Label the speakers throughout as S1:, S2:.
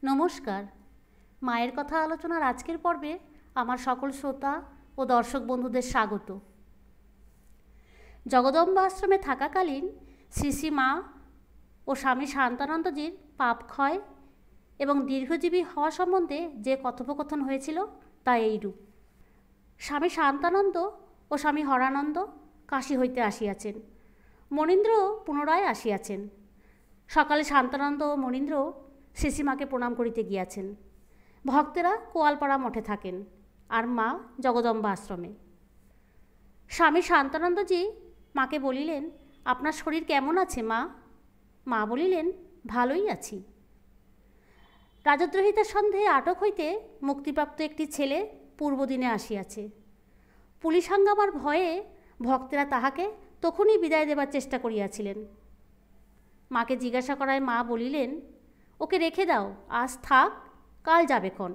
S1: নমস্কার। মায়ের কথা আলোচনার আজকের পর্বে আমার সকল শ্রোতা ও দর্শক বন্ধুদের স্বাগত। জগদম্বা আশ্রমে থাকাকালীন শ্রী শ্রী মা ও স্বামী শান্তানন্দজির পাপক্ষয় এবং দীর্ঘজীবী হওয়া সম্বন্ধে যে কথোপকথন হয়েছিল তা এইরূপ। স্বামী শান্তানন্দ ও স্বামী হরানন্দ কাশী হইতে আসিয়াছেন, মনীন্দ্র পুনরায় আসিয়াছেন। সকালে শান্তানন্দ ও মনীন্দ্র শ্রীশ্রীমাকে প্রণাম করিতে গিয়াছেন। ভক্তেরা কোয়ালপাড়া মঠে থাকেন আর মা জগদম্বা আশ্রমে। স্বামী শান্তানন্দজি মাকে বলিলেন, আপনার শরীর কেমন আছে মা? মা বলিলেন, ভালোই আছি। রাজদ্রোহিতার সন্দেহে আটক হইতে মুক্তিপ্রাপ্ত একটি ছেলে পূর্বদিনে আসিয়াছে। পুলিশ হাঙ্গামার ভয়ে ভক্তেরা তাহাকে তখনই বিদায় দেবার চেষ্টা করিয়াছিলেন। মাকে জিজ্ঞাসা করায় মা বলিলেন, ওকে রেখে দাও, আজ থাক, কাল যাবে ক্ষণ।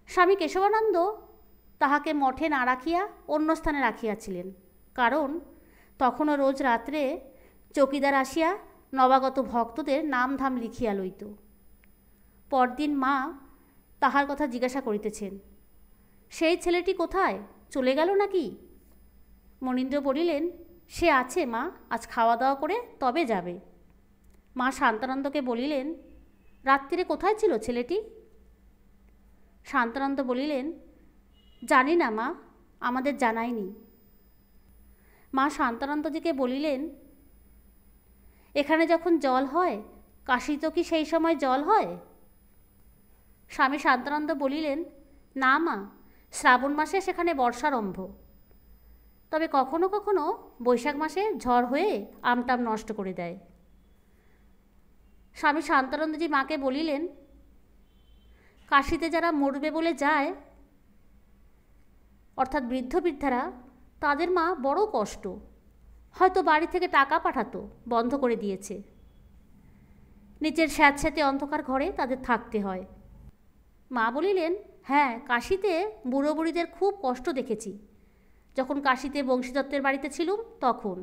S1: স্বামী কেশবানন্দ তাহাকে মঠে না রাখিয়া অন্য স্থানে রাখিয়াছিলেন, কারণ তখনও রোজ রাত্রে চৌকিদার আসিয়া নবাগত ভক্তদের নামধাম লিখিয়া লইত। পরদিন মা তাহার কথা জিজ্ঞাসা করিতেছেন, সেই ছেলেটি কোথায়, চলে গেল নাকি? মনীন্দ্র বলিলেন, সে আছে মা, আজ খাওয়া দাওয়া করে তবে যাবে। মা শান্তানন্দকে বলিলেন, রাত্রিরে কোথায় ছিল ছেলেটি? শান্তানন্দ বলিলেন, জানি না মা, আমাদের জানায়নি। মা শান্তানন্দজিকে বলিলেন, এখানে যখন জল হয়, কাশীতেও কি সেই সময় জল হয়? স্বামী শান্তানন্দ বলিলেন, না মা, শ্রাবণ মাসে সেখানে বর্ষারম্ভ, তবে কখনো কখনো বৈশাখ মাসে ঝড় হয়ে আমটাম নষ্ট করে দেয়। স্বামী শান্তানন্দজি মাকে বলিলেন, কাশীতে যারা মরবে বলে যায়, অর্থাৎ বৃদ্ধ বৃদ্ধারা, তাদের মা বড় কষ্ট, হয়তো বাড়ি থেকে টাকা পাঠাতো, বন্ধ করে দিয়েছে। নিচের স্যাঁতস্যাঁতে অন্ধকার ঘরে তাদের থাকতে হয়। মা বলিলেন, হ্যাঁ, কাশীতে বুড়ো বুড়িদের খুব কষ্ট দেখেছি। যখন কাশীতে বংশীদত্তের বাড়িতে ছিলুম তখন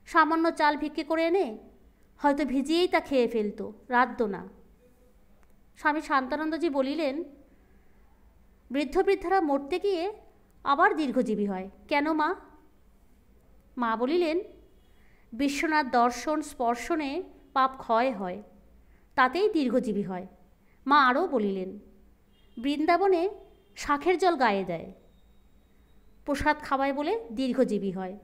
S1: সামান্য চাল ভিক্ষে করে এনে হয়তো ভিজিয়েই তা খেয়ে ফেলত, রাঁধত না। স্বামী শান্তানন্দজি বলিলেন, বৃদ্ধ বৃদ্ধারা মরতে গিয়ে আবার দীর্ঘজীবী হয় কেন মা? মা বলিলেন, বিশ্বনাথ দর্শন স্পর্শনে পাপ ক্ষয় হয়, তাতেই দীর্ঘজীবী হয়। মা আরও বলিলেন, বৃন্দাবনে শাঁখের জল গায়ে দেয়, প্রসাদ খাওয়ায় বলে দীর্ঘজীবী হয়।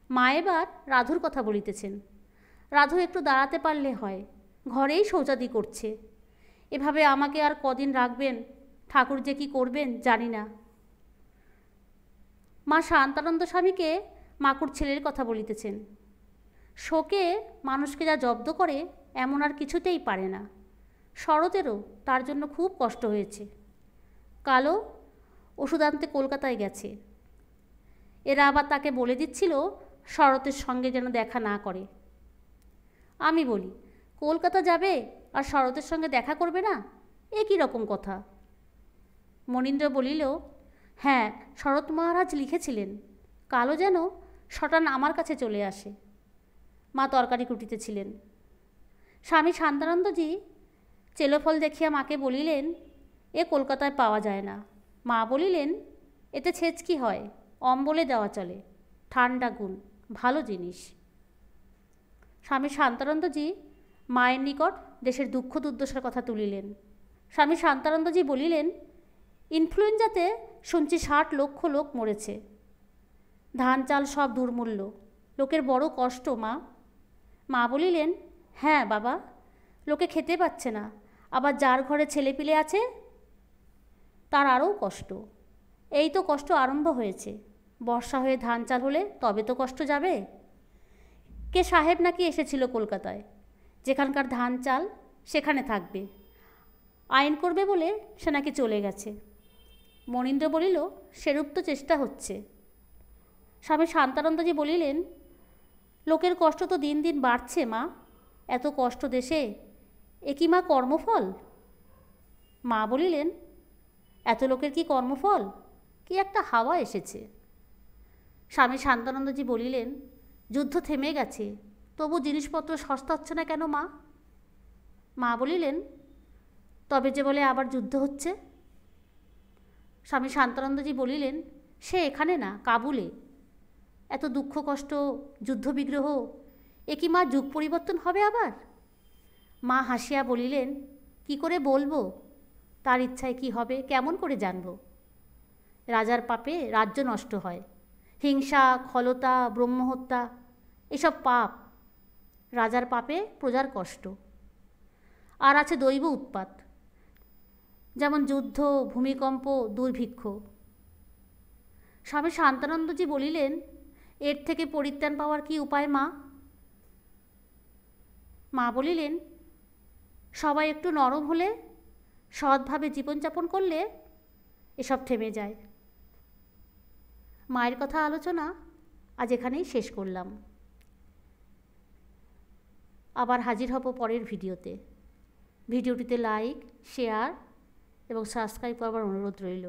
S1: মা এবার রাধুর কথা বলিতেছেন। রাধু একটু দাঁড়াতে পারলে হয়, ঘরেই শৌচাদি করছে। এভাবে আমাকে আর কদিন রাখবেন, ঠাকুর যে কি করবেন জানি না। মা শান্তানন্দ স্বামীকে মাকুর ছেলের কথা বলিতেছেন। শোকে মানুষকে যা জব্দ করে এমন আর কিছুতেই পারে না। শরতেরও তার জন্য খুব কষ্ট হয়েছে। কালও ওষুধ আনতে কলকাতায় গেছে। এরা আবার তাকে বলে দিচ্ছিল শরতের সঙ্গে যেন দেখা না করে। আমি বলি, কলকাতা যাবে আর শরতের সঙ্গে দেখা করবে না, এ কী রকম কথা? মনীন্দ্র বলিল, হ্যাঁ, শরৎ মহারাজ লিখেছিলেন কালও যেন শটান আমার কাছে চলে আসে। মা তরকারি কুটিতেছিলেন। স্বামী শান্তানন্দজি চেলোফল দেখিয়া মাকে বলিলেন, এ কলকাতায় পাওয়া যায় না। মা বলিলেন, এতে ছেচকি হয়, অম্বলে দেওয়া চলে, ঠান্ডা গুণ, ভালো জিনিস। স্বামী শান্তানন্দজি মায়ের নিকট দেশের দুঃখ দুর্দশার কথা তুলিলেন। স্বামী শান্তানন্দজি বলিলেন, ইনফ্লুয়েঞ্জাতে শুনছি 60 লক্ষ লোক মরেছে, ধান চাল সব দুর্মূল্য, লোকের বড় কষ্ট মা। মা বলিলেন, হ্যাঁ বাবা, লোকে খেতে পাচ্ছে না, আবার যার ঘরে ছেলেপিলে আছে তার আরও কষ্ট। এই তো কষ্ট আরম্ভ হয়েছে, বর্ষা হয়ে ধান চাল হলে তবে তো কষ্ট যাবে। কে সাহেব নাকি এসেছিল কলকাতায়, যেখানকার ধান চাল সেখানে থাকবে, আইন করবে বলে সে নাকি চলে গেছে। মনীন্দ্র বলিল, সেরূপ তো চেষ্টা হচ্ছে। স্বামী শান্তানন্দজি বলিলেন, লোকের কষ্ট তো দিন দিন বাড়ছে মা, এত কষ্ট দেশে, এ কি মা কর্মফল? মা বলিলেন, এত লোকের কি কর্মফল? কি একটা হাওয়া এসেছে। স্বামী শান্তানন্দজি বলিলেন, যুদ্ধ থেমে গেছে, তবু জিনিসপত্র সস্তা হচ্ছে না কেন মা? মা বলিলেন, তবে যে বলে আবার যুদ্ধ হচ্ছে? স্বামী শান্তানন্দজি বলিলেন, সে এখানে না, কাবুলে। এত দুঃখ কষ্ট, যুদ্ধবিগ্রহ, এ কি মা যুগ পরিবর্তন হবে আবার? মা হাসিয়া বলিলেন, কি করে বলবো? তার ইচ্ছায় কি হবে কেমন করে জানব? রাজার পাপে রাজ্য নষ্ট হয়। হিংসা, খলতা, ব্রহ্মহত্যা এসব পাপ। রাজার পাপে প্রজার কষ্ট। আর আছে দৈব উৎপাত, যেমন যুদ্ধ, ভূমিকম্প, দুর্ভিক্ষ। স্বামী শান্তানন্দজি বলিলেন, এর থেকে পরিত্রাণ পাওয়ার কি উপায় মা? মা বলিলেন, সবাই একটু নরম হলে, সৎভাবে জীবনযাপন করলে এসব থেমে যায়। মায়ের কথা আলোচনা আজ এখানেই শেষ করলাম। আবার হাজির হব পরের ভিডিওতে। ভিডিওটিতে লাইক, শেয়ার এবং সাবস্ক্রাইব করবার অনুরোধ রইল।